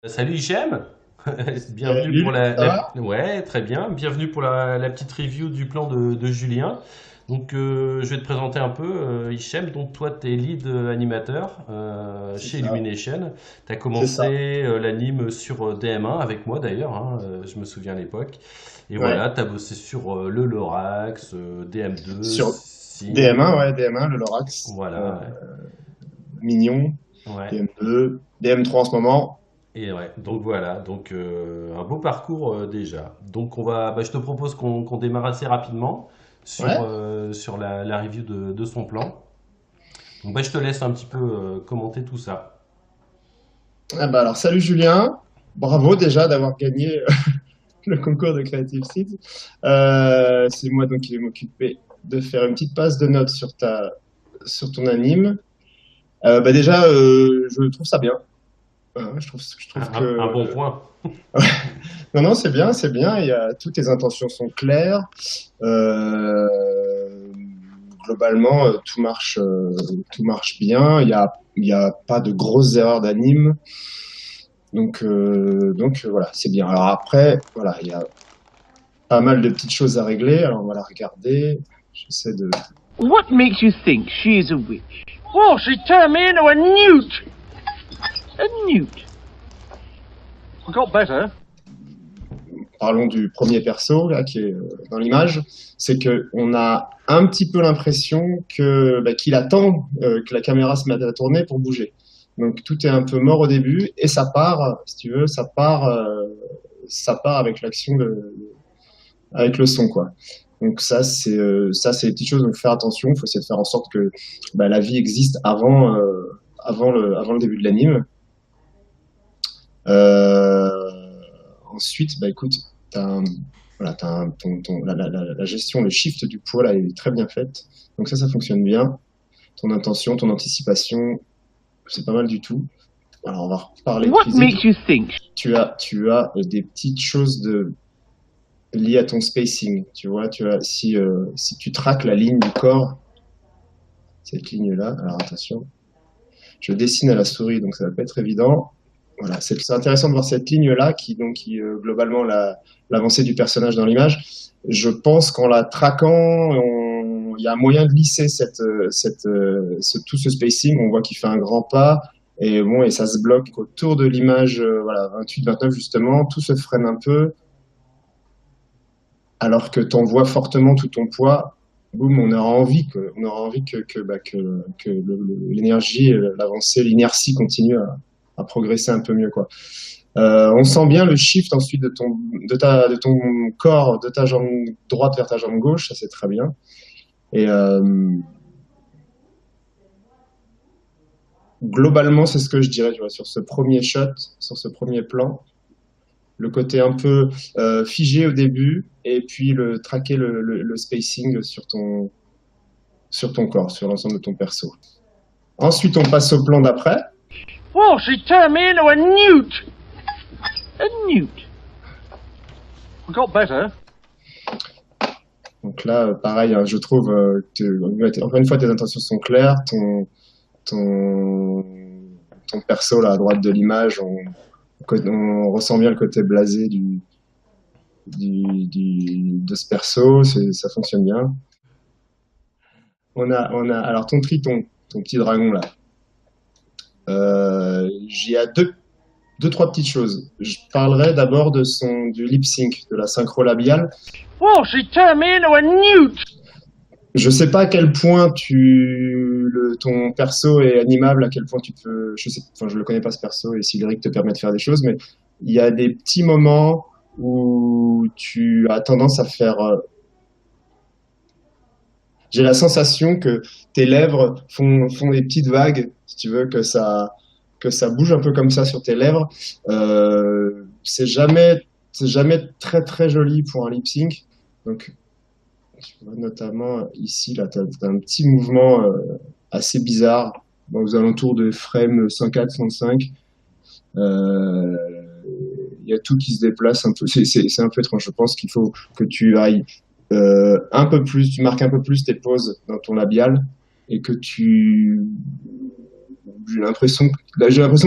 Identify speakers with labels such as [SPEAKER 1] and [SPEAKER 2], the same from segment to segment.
[SPEAKER 1] Salut Hichem, bienvenue pour
[SPEAKER 2] Salut, ça va?
[SPEAKER 1] Ouais, très bien, bienvenue pour la petite review du plan de Julien. Donc je vais te présenter un peu Hichem, donc toi tu es lead animateur
[SPEAKER 2] C'est
[SPEAKER 1] chez
[SPEAKER 2] ça,
[SPEAKER 1] Illumination. Tu as
[SPEAKER 2] c'est ça.
[SPEAKER 1] commencé l'anime sur DM1 avec moi d'ailleurs, hein, je me souviens à l'époque. Et
[SPEAKER 2] Ouais.
[SPEAKER 1] voilà, tu as bossé sur le Lorax, DM2,
[SPEAKER 2] Sur
[SPEAKER 1] Sim,
[SPEAKER 2] DM1, ouais, DM1, le Lorax,
[SPEAKER 1] voilà,
[SPEAKER 2] Mignon,
[SPEAKER 1] ouais.
[SPEAKER 2] DM2, DM3 en ce moment.
[SPEAKER 1] Et ouais, donc voilà, donc un beau parcours déjà. Donc je te propose qu'on démarre assez rapidement
[SPEAKER 2] Ouais.
[SPEAKER 1] sur la review de son plan. Donc je te laisse un petit peu commenter tout ça.
[SPEAKER 2] Ah bah alors, salut Julien. Bravo déjà d'avoir gagné le concours de Creative Seeds. C'est moi donc qui vais m'occuper de faire une petite passe de notes sur ton anime. Bah déjà, je trouve ça bien. Je trouve
[SPEAKER 1] Un bon
[SPEAKER 2] que
[SPEAKER 1] point.
[SPEAKER 2] non, non, c'est bien, c'est bien. Toutes tes intentions sont claires. Euh, Globalement, tout marche bien. Il y a pas de grosses erreurs d'anime. Donc voilà, c'est bien. Alors après, voilà, il y a pas mal de petites choses à régler. Alors on va la regarder. J'essaie de.
[SPEAKER 3] What makes you think she is a witch? Well, she turned me into a newt. A newt. I got better.
[SPEAKER 2] Parlons du premier perso là qui est dans l'image. C'est que on a un petit peu l'impression que qu'il attend que la caméra se mette à tourner pour bouger. Donc tout est un peu mort au début et ça part, si tu veux, ça part avec avec le son quoi. Donc ça c'est des petites choses donc faire attention. Il faut essayer de faire en sorte que la vie existe avant le début de l'anime. Ensuite, écoute, t'as un- voilà, la gestion, le shift du poids là est très bien faite. Donc ça fonctionne bien. Ton intention, ton anticipation, c'est pas mal du tout. Alors on va reparler de
[SPEAKER 3] What
[SPEAKER 2] physique.
[SPEAKER 3] makes you think?
[SPEAKER 2] Tu as des petites choses liées à ton spacing. Tu vois, si tu traques la ligne du corps, cette ligne-là, alors attention, je dessine à la souris, donc ça va pas être évident. Voilà, c'est intéressant de voir cette ligne-là qui globalement l'avancée du personnage dans l'image. Je pense qu'en la traquant, il y a un moyen de lisser tout ce spacing. On voit qu'il fait un grand pas et bon et ça se bloque autour de l'image voilà 28-29 justement. Tout se freine un peu alors que tu envoies fortement tout ton poids. Boum, on aura envie que l'énergie, l'avancée, l'inertie continue à progresser un peu mieux quoi. On sent bien le shift ensuite de ton corps, de ta jambe droite vers ta jambe gauche, ça c'est très bien. Et globalement, c'est ce que je dirais, tu vois, sur ce premier shot, sur ce premier plan, le côté un peu figé au début, et puis traquer le spacing sur ton corps, sur l'ensemble de ton perso. Ensuite, on passe au plan d'après.
[SPEAKER 3] Well, she turned me into a newt. A newt. I got better.
[SPEAKER 2] Donc là, pareil, hein, je trouve encore une fois, tes intentions sont claires, ton, ton perso là à droite de l'image, on ressent bien le côté blasé de ce perso, ça fonctionne bien. Alors ton triton, ton petit dragon là. J'y a deux, trois petites choses. Je parlerai d'abord du lip sync, de la synchro labiale.
[SPEAKER 3] Well, she turned me into a newt.
[SPEAKER 2] Je sais pas à quel point ton perso est animable, à quel point tu peux, je sais, enfin, je le connais pas ce perso et si le rig te permet de faire des choses, mais il y a des petits moments où tu as tendance à faire, j'ai la sensation que tes lèvres font des petites vagues, si tu veux, que ça bouge un peu comme ça sur tes lèvres. C'est jamais très très joli pour un lip sync. Donc, tu vois, notamment ici, là, tu as un petit mouvement assez bizarre aux alentours de frame 104, 105. Il y a tout qui se déplace un peu. C'est un peu étrange. Je pense qu'il faut que tu ailles un peu plus, tu marques un peu plus tes pauses dans ton labial et que tu j'ai l'impression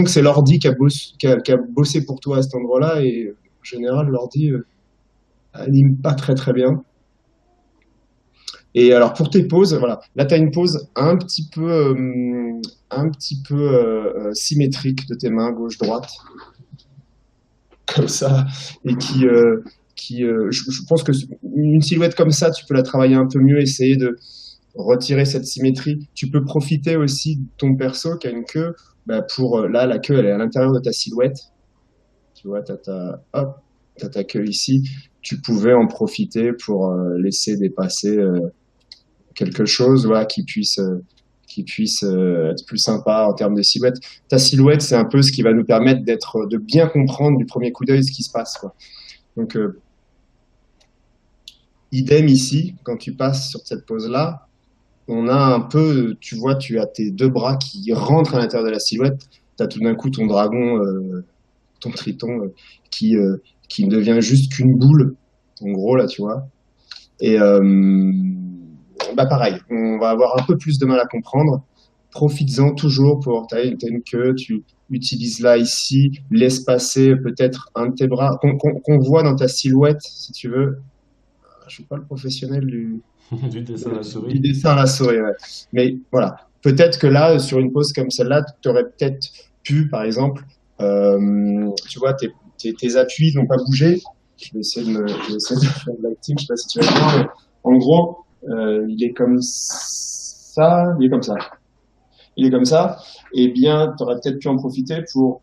[SPEAKER 2] que c'est l'ordi qui a bossé pour toi à cet endroit-là, et en général, l'ordi anime pas très très bien. Et alors pour tes pauses, voilà, là tu as une pause un petit peu symétrique de tes mains gauche-droite, comme ça, et je pense que une silhouette comme ça, tu peux la travailler un peu mieux, essayer de retirer cette symétrie. Tu peux profiter aussi de ton perso qui a une queue, bah là la queue elle est à l'intérieur de ta silhouette, tu vois, t'as ta queue ici, tu pouvais en profiter pour laisser dépasser quelque chose, voilà, qui puisse être plus sympa en termes de silhouette. Ta silhouette, c'est un peu ce qui va nous permettre de bien comprendre du premier coup d'œil ce qui se passe, quoi. Donc, idem ici, quand tu passes sur cette pose-là, on a un peu, tu vois, tu as tes deux bras qui rentrent à l'intérieur de la silhouette, tu as tout d'un coup ton dragon, ton triton, qui ne devient juste qu'une boule, en gros, là, tu vois. Et bah pareil, on va avoir un peu plus de mal à comprendre. Profites-en toujours t'as une queue, tu utilises là, ici, laisse passer peut-être un de tes bras, qu'on voit dans ta silhouette, si tu veux. Je suis pas le professionnel
[SPEAKER 1] Du dessin à la
[SPEAKER 2] du
[SPEAKER 1] souris.
[SPEAKER 2] dessin à la souris, ouais. Mais voilà, peut-être que là, sur une pose comme celle-là, tu aurais peut-être pu, par exemple, tu vois, tes appuis n'ont pas bougé. Je vais essayer de faire de l'acting, je sais pas si tu vas voir, mais en gros, il est comme ça, il est comme ça. Il est comme ça, et bien, tu aurais peut-être pu en profiter pour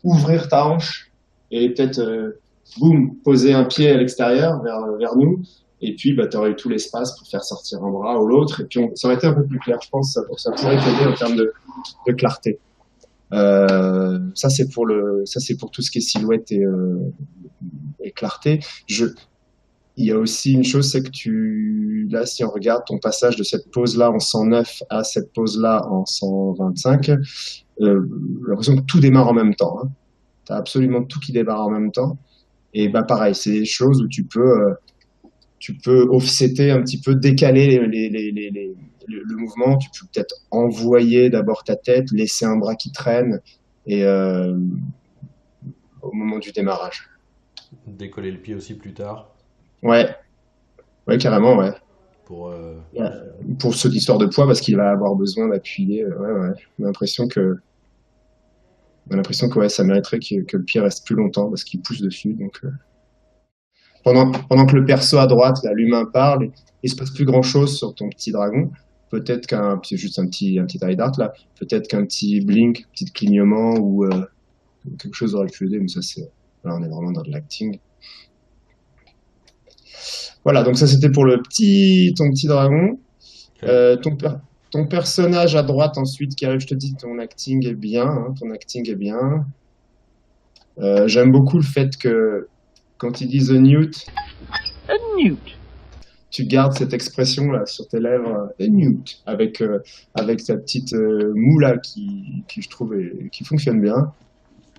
[SPEAKER 2] ouvrir ta hanche et peut-être, boum, poser un pied à l'extérieur vers nous, et puis bah, tu aurais eu tout l'espace pour faire sortir un bras ou l'autre, et puis ça aurait été un peu plus clair, je pense, ça pourrait t'aider en termes de clarté. Ça c'est pour tout ce qui est silhouette et clarté. Il y a aussi une chose, c'est que là, si on regarde ton passage de cette pose-là en 109 à cette pose-là en 125, j'ai l'impression que tout démarre en même temps, hein. Tu as absolument tout qui démarre en même temps. Et bah pareil, c'est des choses où tu peux offsetter un petit peu, décaler le mouvement. Tu peux peut-être envoyer d'abord ta tête, laisser un bras qui traîne, et au moment du démarrage.
[SPEAKER 1] Décoller le pied aussi plus tard
[SPEAKER 2] Ouais, ouais, carrément, ouais.
[SPEAKER 1] pour.
[SPEAKER 2] Ouais. Pour cette histoire de poids, parce qu'il va avoir besoin d'appuyer. Ouais, ouais. On a l'impression que ouais, ça mériterait que le pied reste plus longtemps parce qu'il pousse dessus. Donc, pendant que le perso à droite, là, l'humain parle, il se passe plus grand chose sur ton petit dragon. Peut-être c'est juste un petit eye dart là. Peut-être qu'un petit blink, un petit clignement ou quelque chose aurait pu aider, mais ça là, on est vraiment dans de l'acting. Voilà, donc ça c'était pour ton petit dragon. Ton personnage à droite ensuite qui arrive, je te dis, ton acting est bien, hein, ton acting est bien. J'aime beaucoup le fait que quand il dit the newt,
[SPEAKER 3] A newt.
[SPEAKER 2] tu gardes cette expression là sur tes lèvres, the newt, avec ta petite moue là qui je trouve qui fonctionne bien,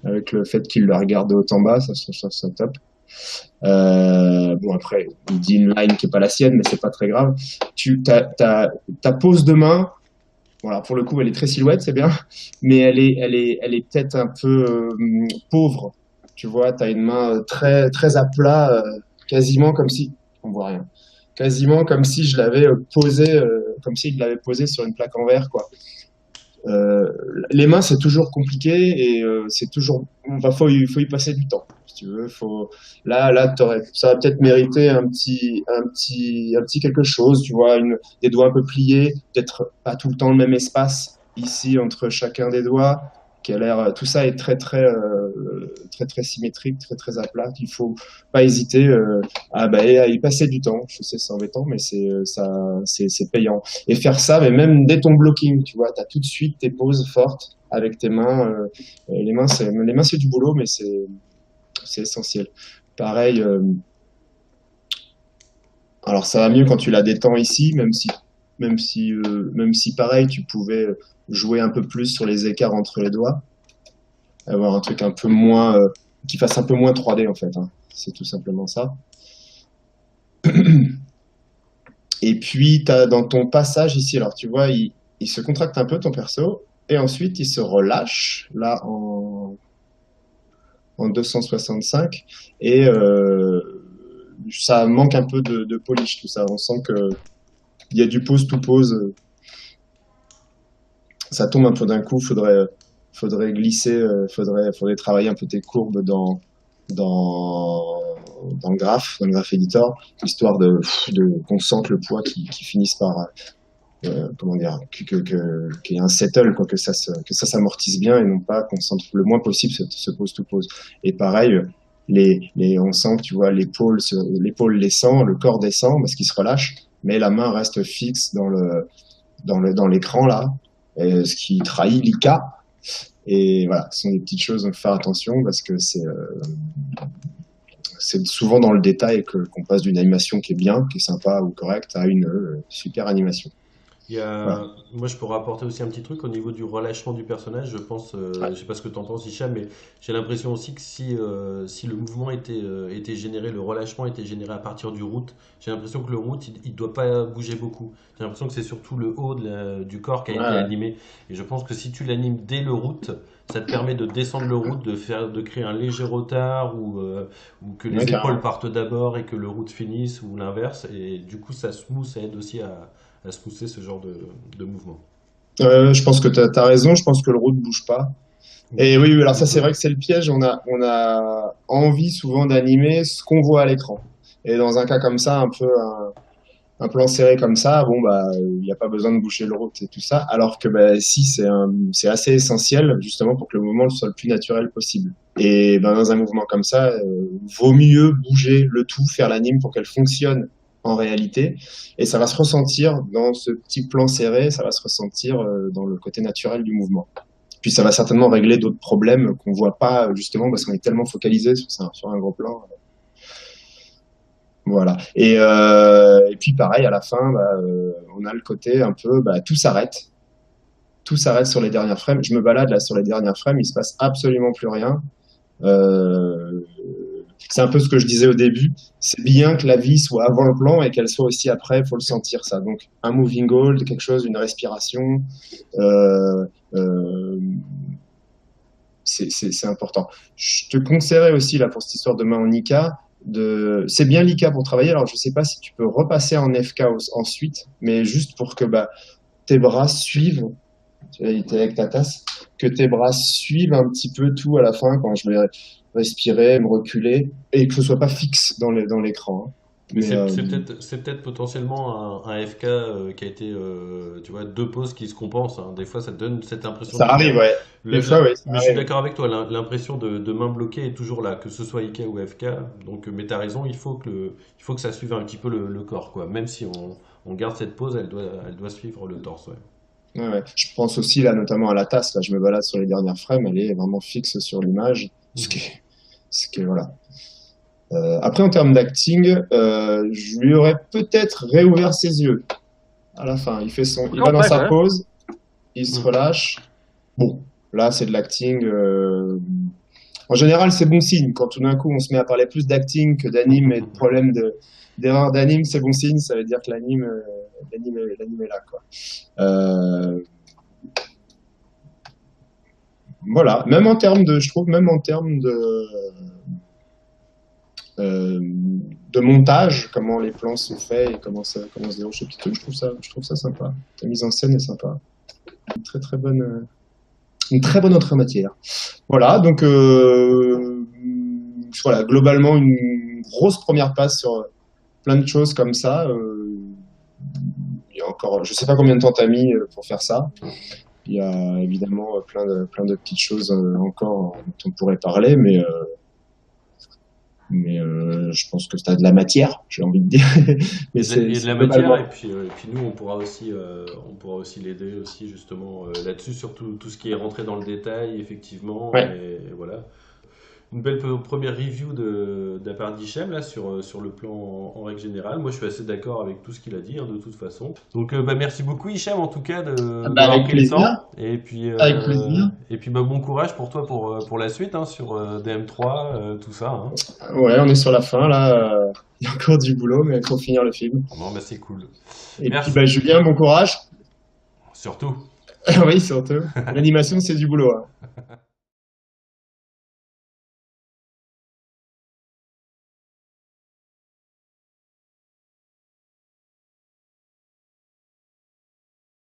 [SPEAKER 2] avec le fait qu'il le regarde de haut en bas, ça top. Bon après, il dit une line qui est pas la sienne, mais c'est pas très grave. Ta pose de main, voilà, pour le coup, elle est très silhouette, c'est bien, mais elle est peut-être un peu pauvre. Tu vois, t'as une main très très à plat, quasiment comme si on voit rien, quasiment comme si je l'avais posé, comme s'il l'avait posé sur une plaque en verre, quoi. Les mains, c'est toujours compliqué et c'est toujours, faut y passer du temps. Si tu veux, là, ça va peut-être mériter un petit quelque chose, tu vois, des doigts un peu pliés, peut-être pas tout le temps le même espace ici entre chacun des doigts, qui a l'air, tout ça est très très très symétrique, très très à plat. Il faut pas hésiter à y passer du temps. Je sais, c'est embêtant, mais c'est payant. Et faire ça, mais même dès ton blocking, tu vois, tu as tout de suite tes poses fortes avec tes mains. Les mains, c'est du boulot, mais c'est essentiel. Pareil, alors ça va mieux quand tu la détends ici, même si pareil, tu pouvais jouer un peu plus sur les écarts entre les doigts, avoir un truc un peu moins, qui fasse un peu moins 3D en fait, hein. C'est tout simplement ça. Et puis, dans ton passage ici, alors tu vois, il se contracte un peu ton perso, et ensuite il se relâche là en 265 et ça manque un peu de polish tout ça. On sent que il y a du pose to pose, ça tombe un peu d'un coup. Faudrait glisser, faudrait travailler un peu tes courbes dans dans le graph editor, histoire de qu'on sente le poids qui finisse par comment dire, qu'il y ait un settle, quoi, que ça s'amortisse bien et non pas qu'on sente le moins possible ce pose to pose. Et pareil, on sent que tu vois l'épaule descend, le corps descend parce qu'il se relâche, mais la main reste fixe dans l'écran là, ce qui trahit l'IK. Et voilà, ce sont des petites choses, donc faire attention parce que c'est souvent dans le détail qu'on passe d'une animation qui est bien, qui est sympa ou correcte, à une super animation. Voilà.
[SPEAKER 1] Moi, je pourrais apporter aussi un petit truc au niveau du relâchement du personnage. Je pense, je sais pas ce que tu en penses, Hicham, mais j'ai l'impression aussi que si le mouvement était généré, le relâchement était généré à partir du root, j'ai l'impression que le root, il doit pas bouger beaucoup. J'ai l'impression que c'est surtout le haut du corps qui a été animé. Et je pense que si tu l'animes dès le root, ça te permet de descendre le root, de créer un léger retard ou que les épaules partent d'abord et que le root finisse ou l'inverse. Et du coup, ça aide aussi à smoother ce genre de mouvement.
[SPEAKER 2] Je pense que tu as raison, je pense que le root ne bouge pas. Et oui, alors ça c'est vrai que c'est le piège, on a envie souvent d'animer ce qu'on voit à l'écran. Et dans un cas comme ça, un plan serré comme ça, bon bah il n'y a pas besoin de bouger le root et tout ça, alors que bah, si c'est assez essentiel justement pour que le mouvement soit le plus naturel possible. Et ben, dans un mouvement comme ça, vaut mieux bouger le tout, faire l'anime pour qu'elle fonctionne en réalité, et ça va se ressentir dans ce petit plan serré, ça va se ressentir dans le côté naturel du mouvement. Puis ça va certainement régler d'autres problèmes qu'on voit pas justement parce qu'on est tellement focalisé sur un gros plan. Voilà. Et puis pareil à la fin, on a le côté un peu, tout s'arrête sur les dernières frames. Je me balade là sur les dernières frames, il se passe absolument plus rien. C'est un peu ce que je disais au début. C'est bien que la vie soit avant le plan et qu'elle soit aussi après. Il faut le sentir ça. Donc un moving hold, quelque chose, une respiration, c'est important. Je te conseillerais aussi là pour cette histoire de main en IK. C'est bien l'IK pour travailler. Alors je sais pas si tu peux repasser en FK ensuite, mais juste pour que tes bras suivent. Tu es avec ta tasse, que tes bras suivent un petit peu tout à la fin quand je vais respirer, me reculer, et que ce soit pas fixe dans l'écran. Hein.
[SPEAKER 1] Mais c'est peut-être potentiellement un FK qui a été, tu vois, deux pauses qui se compensent. Hein. Des fois, ça te donne cette impression.
[SPEAKER 2] Ça arrive, ouais. Des fois, oui.
[SPEAKER 1] Mais je suis d'accord avec toi. L'impression de main bloquée est toujours là, que ce soit IK ou FK. Donc, mais t'as raison, il faut que ça suive un petit peu le corps, quoi. Même si on garde cette pause, elle doit suivre le torse, ouais.
[SPEAKER 2] Ouais. Je pense aussi là notamment à la tasse. Là, je me balade sur les dernières frames, elle est vraiment fixe sur l'image, ce qui est voilà. Après en termes d'acting, je lui aurais peut-être réouvert ses yeux à la fin. Il va dans sa pause, il se relâche. Bon, là c'est de l'acting. En général, c'est bon signe. Quand tout d'un coup on se met à parler plus d'acting que d'anime et de problèmes d'erreur d'anime, c'est bon signe. Ça veut dire que l'anime est là, quoi. Voilà, je trouve même en termes de montage, comment les plans sont faits et comment se déroule ce petit truc, je trouve ça sympa. La mise en scène est sympa. Une très bonne entrée en matière. Voilà, donc voilà, globalement une grosse première passe sur plein de choses comme ça. Il y a encore, je sais pas combien de temps t'as mis pour faire ça. Il y a évidemment plein de petites choses encore dont on pourrait parler, mais je pense que t'as de la matière, j'ai envie de dire.
[SPEAKER 1] Mais il y a de la matière, et puis nous on pourra aussi l'aider aussi justement là-dessus, sur tout ce qui est rentré dans le détail, effectivement.
[SPEAKER 2] Ouais.
[SPEAKER 1] Et voilà. Une belle première review de la part d'Hichem là sur le plan en règle générale. Moi je suis assez d'accord avec tout ce qu'il a dit de toute façon. Donc merci beaucoup Hichem en tout cas d'avoir pris le temps. Et puis
[SPEAKER 2] avec plaisir.
[SPEAKER 1] Et puis bon courage pour toi pour la suite sur DM3 tout ça. Hein.
[SPEAKER 2] Ouais, on est sur la fin là. Il y a encore du boulot, mais il faut finir le film.
[SPEAKER 1] Non, c'est cool.
[SPEAKER 2] Et merci. Puis Julien, bon courage.
[SPEAKER 1] Surtout.
[SPEAKER 2] Oui, surtout. L'animation, c'est du boulot, hein.